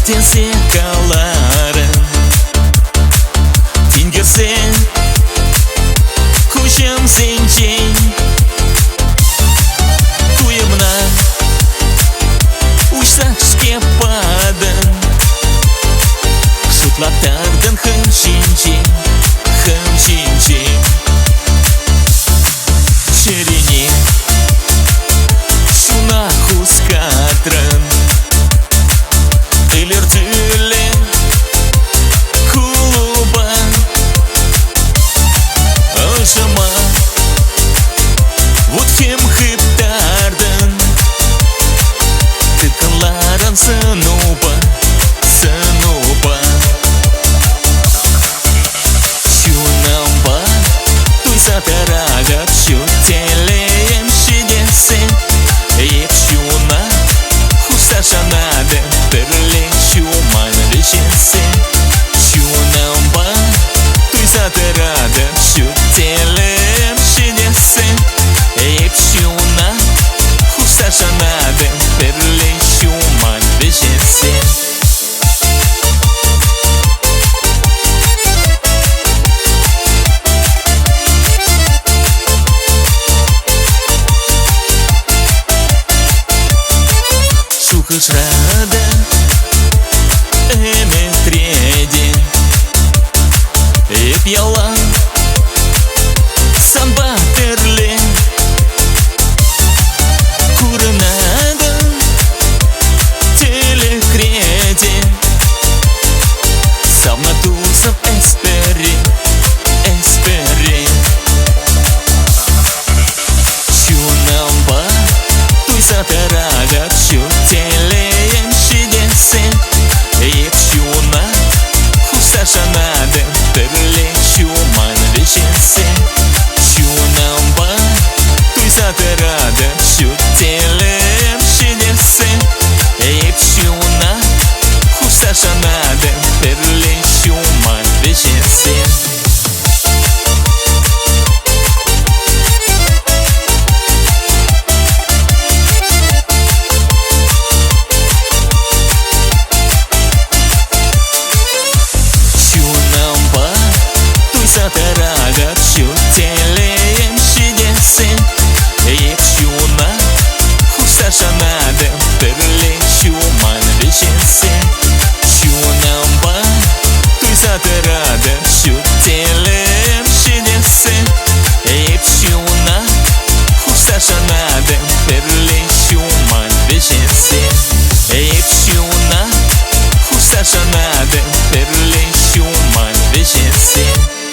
Tinse calaren Tingerse Kuşam zincin Kuyumna Uçsa skeppaden Sutlatardan hınçinci Hınçinci Şirini Şuna huskatran Delirtüle Kuluba Alşama Вот kim hıptardan Tıkınlaran sınıba Sınıba Şunamba Tuysa teragat şu teleyem şidesen Ep şuna Husarşanaden Terle şuman reşensen Şunamba Tuysa teragat şu teleyem şidesen Ep şuna Husarşanaden Terle şuman reşensen Шухашрада Эметреди Эпьяла Санбатерле Курнада Телекреди Савнатусов эспери Эспери Шунамба Туйса терагат шу телеем шидесен Еп шуна Хусашанаден Терле шуман решенсен Шунамба Туйса терагат шу телеем шидесен Еп шуна Хусашанаден Терле шуман решенсен Тeragat şu teleyem şidesen Ep şuna Husarşanaden Terle şuman reşensen Şunamba Tuysa teragat şu teleyem şidesen Ep şuna Husarşanaden Terle şuman reşensen Ep şuna Husarşanaden Terle şuman reşensen